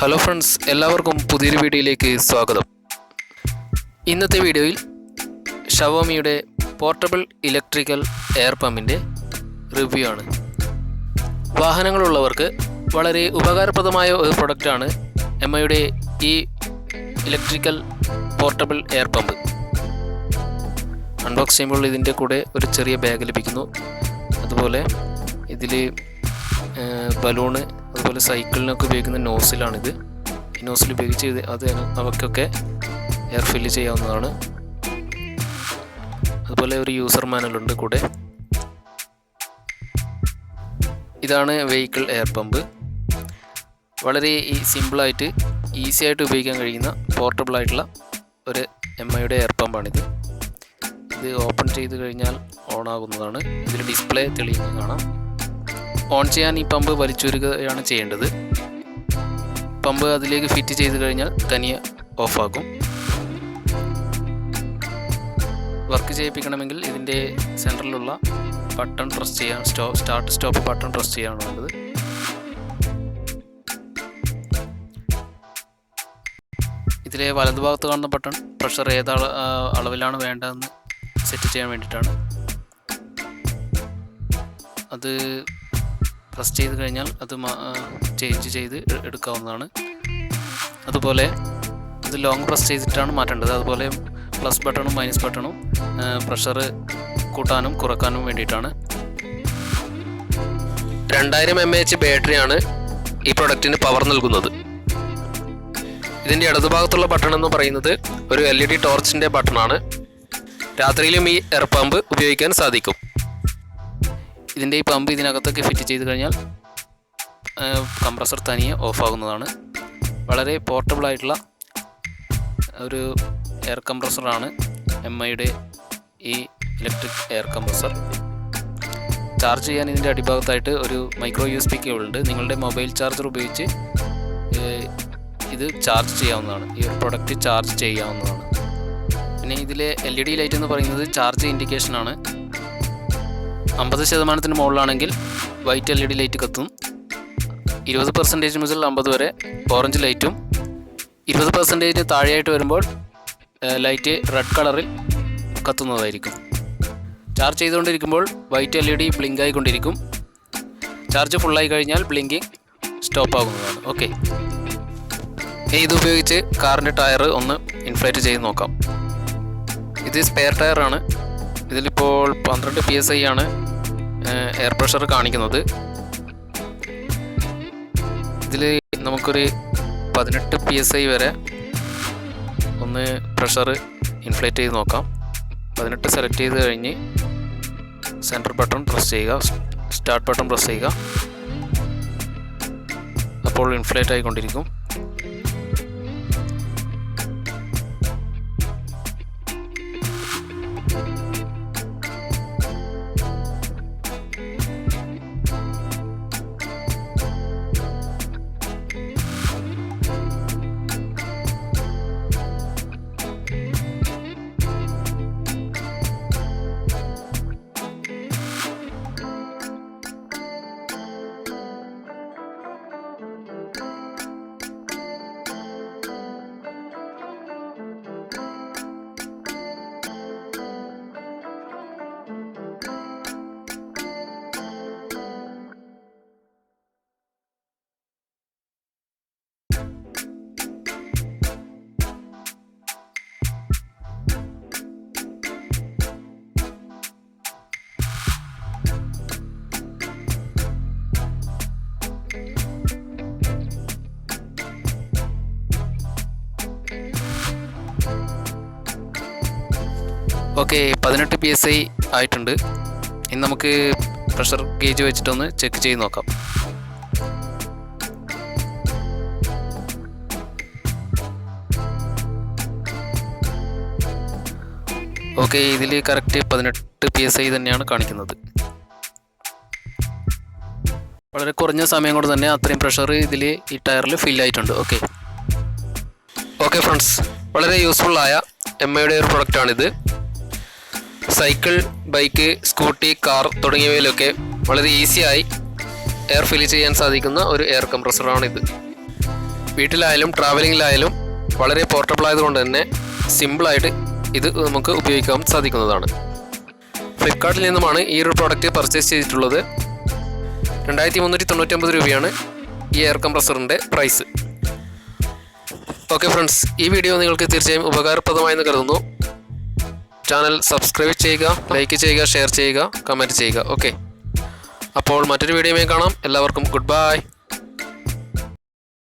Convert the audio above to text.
Hello friends, എല്ലാവർക്കും പുതിയൊരു വീഡിയോയിലേക്ക് സ്വാഗതം. ഇന്നത്തെ വീഡിയോയിൽ ഷവോമിയുടെ പോർട്ടബിൾ ഇലക്ട്രിക്കൽ എയർ പമ്പിൻ്റെ റിവ്യൂ ആണ്. വാഹനങ്ങളുള്ളവർക്ക് വളരെ ഉപകാരപ്രദമായ ഒരു പ്രൊഡക്റ്റാണ് എംഐയുടെ ഈ electrical portable air pump. Unbox ചെയ്യുമ്പോൾ ഇതിൻ്റെ കൂടെ ഒരു ചെറിയ ബാഗ് ലഭിക്കുന്നു. അതുപോലെ ഇതിൽ ബലൂണ്, അതുപോലെ സൈക്കിളിനൊക്കെ ഉപയോഗിക്കുന്ന നോസിലാണിത്. ഈ നോസിൽ ഉപയോഗിച്ച് അവയ്ക്കൊക്കെ എയർ ഫില്ല് ചെയ്യാവുന്നതാണ്. അതുപോലെ ഒരു യൂസർ മാനുവലുണ്ട് കൂടെ. ഇതാണ് വെഹിക്കിൾ എയർ പമ്പ്. വളരെ സിമ്പിളായിട്ട് ഈസി ആയിട്ട് ഉപയോഗിക്കാൻ കഴിയുന്ന പോർട്ടബിൾ ആയിട്ടുള്ള ഒരു എംഐയുടെ എയർ പമ്പാണിത്. ഇത് ഓപ്പൺ ചെയ്ത് കഴിഞ്ഞാൽ ഓൺ ആകുന്നതാണ്. ഇതിൽ ഡിസ്പ്ലേ തെളിയുന്നത് കാണാം. ഓൺ ചെയ്യാൻ ഈ പമ്പ് വലിച്ചൂരുകയാണ് ചെയ്യേണ്ടത്. പമ്പ് അതിലേക്ക് ഫിറ്റ് ചെയ്ത് കഴിഞ്ഞാൽ തനിയെ ഓഫാക്കും. വർക്ക് ചെയ്യിപ്പിക്കണമെങ്കിൽ ഇതിൻ്റെ സെൻറ്ററിലുള്ള ബട്ടൺ പ്രസ് ചെയ്യാൻ, സ്റ്റാർട്ട് സ്റ്റോപ്പ് ബട്ടൺ പ്രസ് ചെയ്യാണ് വേണ്ടത്. ഇതിലെ വലതുഭാഗത്ത് കാണുന്ന ബട്ടൺ പ്രഷർ ഏത് അളവിലാണ് വേണ്ടതെന്ന് സെറ്റ് ചെയ്യാൻ വേണ്ടിയിട്ടാണ്. അത് പ്രസ് ചെയ്ത് കഴിഞ്ഞാൽ അത് ചേഞ്ച് ചെയ്ത് എടുക്കാവുന്നതാണ്. അതുപോലെ ഇത് ലോങ് പ്രസ് ചെയ്തിട്ടാണ് മാറ്റേണ്ടത്. അതുപോലെ പ്ലസ് ബട്ടണും മൈനസ് ബട്ടണും പ്രഷർ കൂട്ടാനും കുറക്കാനും വേണ്ടിയിട്ടാണ്. 2000 mAh ബാറ്ററിയാണ് ഈ പ്രൊഡക്റ്റിന് പവർ നൽകുന്നത്. ഇതിൻ്റെ ഇടതുഭാഗത്തുള്ള ബട്ടൺ എന്ന് പറയുന്നത് ഒരു LED ടോർച്ചിൻ്റെ ബട്ടണാണ്. രാത്രിയിലും ഈ എയർ പമ്പ് ഉപയോഗിക്കാൻ സാധിക്കും. ഇതിൻ്റെ ഈ പമ്പ് ഇതിനകത്തൊക്കെ ഫിറ്റ് ചെയ്ത് കഴിഞ്ഞാൽ കംപ്രസർ തനിയെ ഓഫാകുന്നതാണ്. വളരെ പോർട്ടബിൾ ആയിട്ടുള്ള ഒരു എയർ കംപ്രസറാണ് എംഐയുടെ ഈ ഇലക്ട്രിക് എയർ കംപ്രസർ. ചാർജ് ചെയ്യാൻ ഇതിൻ്റെ അടിഭാഗത്തായിട്ട് ഒരു മൈക്രോ USB കേബിൾ ഉണ്ട്. നിങ്ങളുടെ മൊബൈൽ ചാർജർ ഉപയോഗിച്ച് ഇത് ചാർജ് ചെയ്യാവുന്നതാണ്. ഈ ഒരു പ്രൊഡക്റ്റ് ചാർജ് ചെയ്യാവുന്നതാണ്. പിന്നെ ഇതിലെ LED ലൈറ്റ് എന്ന് പറയുന്നത് ചാർജ് ഇൻഡിക്കേഷനാണ്. 50% മുകളിലാണെങ്കിൽ വൈറ്റ് LED ലൈറ്റ് കത്തും. 20% മുതൽ 50 വരെ ഓറഞ്ച് ലൈറ്റും, 20% താഴെയായിട്ട് വരുമ്പോൾ ലൈറ്റ് റെഡ് കളറിൽ കത്തുന്നതായിരിക്കും. ചാർജ് ചെയ്തുകൊണ്ടിരിക്കുമ്പോൾ വൈറ്റ് LED ബ്ലിങ്ക് ആയിക്കൊണ്ടിരിക്കും. ചാർജ് ഫുള്ളായി കഴിഞ്ഞാൽ ബ്ലിങ്കിങ് സ്റ്റോപ്പ് ആകുന്നതാണ്. ഓക്കെ, ഇതുപയോഗിച്ച് കാറിൻ്റെ ടയർ ഒന്ന് ഇൻഫ്ലേറ്റ് ചെയ്ത് നോക്കാം. ഇത് സ്പെയർ ടയറാണ്. ഇതിലിപ്പോൾ 12 PSI ആണ് എയർ പ്രഷർ കാണിക്കുന്നത്. ഇതിൽ നമുക്കൊരു 18 PSI വരെ ഒന്ന് പ്രഷർ ഇൻഫ്ലേറ്റ് ചെയ്ത് നോക്കാം. 18 സെലക്ട് ചെയ്ത് കഴിഞ്ഞ് സെൻറ്റർ ബട്ടൺ പ്രസ് ചെയ്യുക, സ്റ്റാർട്ട് ബട്ടൺ പ്രസ് ചെയ്യുക. അപ്പോൾ ഇൻഫ്ലേറ്റ് ആയിക്കൊണ്ടിരിക്കും. ഓക്കെ, 18 PSI ആയിട്ടുണ്ട്. ഇനി നമുക്ക് പ്രഷർ ഗേജ് വെച്ചിട്ടൊന്ന് ചെക്ക് ചെയ്ത് നോക്കാം. ഓക്കെ, ഇതിൽ കറക്റ്റ് 18 PSI തന്നെയാണ് കാണിക്കുന്നത്. വളരെ കുറഞ്ഞ സമയം കൊണ്ട് തന്നെ അത്രയും പ്രഷർ ഇതിൽ ഈ ടയറിൽ ഫില്ലായിട്ടുണ്ട്. ഓക്കെ ഫ്രണ്ട്സ്, വളരെ യൂസ്ഫുള്ളായ എംഐയുടെ ഒരു പ്രൊഡക്റ്റാണിത്. സൈക്കിൾ, ബൈക്ക്, സ്കൂട്ടി, കാർ തുടങ്ങിയവയിലൊക്കെ വളരെ ഈസിയായി എയർ ഫിൽ ചെയ്യാൻ സാധിക്കുന്ന ഒരു എയർ കംപ്രസറാണിത്. വീട്ടിലായാലും ട്രാവലിങ്ങിലായാലും വളരെ പോർട്ടബിൾ ആയതുകൊണ്ട് തന്നെ സിമ്പിളായിട്ട് ഇത് നമുക്ക് ഉപയോഗിക്കാൻ സാധിക്കുന്നതാണ്. ഫ്ലിപ്കാർട്ടിൽ നിന്നുമാണ് ഈ ഒരു പ്രോഡക്റ്റ് പർച്ചേസ് ചെയ്തിട്ടുള്ളത്. 2399 രൂപയാണ് ഈ എയർ കംപ്രസറിൻ്റെ പ്രൈസ്. ഓക്കെ ഫ്രണ്ട്സ്, ഈ വീഡിയോ നിങ്ങൾക്ക് തീർച്ചയായും ഉപകാരപ്രദമായെന്ന് കരുതുന്നു. ചാനൽ സബ്സ്ക്രൈബ് ചെയ്യുക, ലൈക്ക് ചെയ്യുക, ഷെയർ ചെയ്യുക, കമൻറ്റ് ചെയ്യുക. ഓക്കെ, അപ്പോൾ മറ്റൊരു വീഡിയോയുമായി കാണാം. എല്ലാവർക്കും ഗുഡ് ബൈ.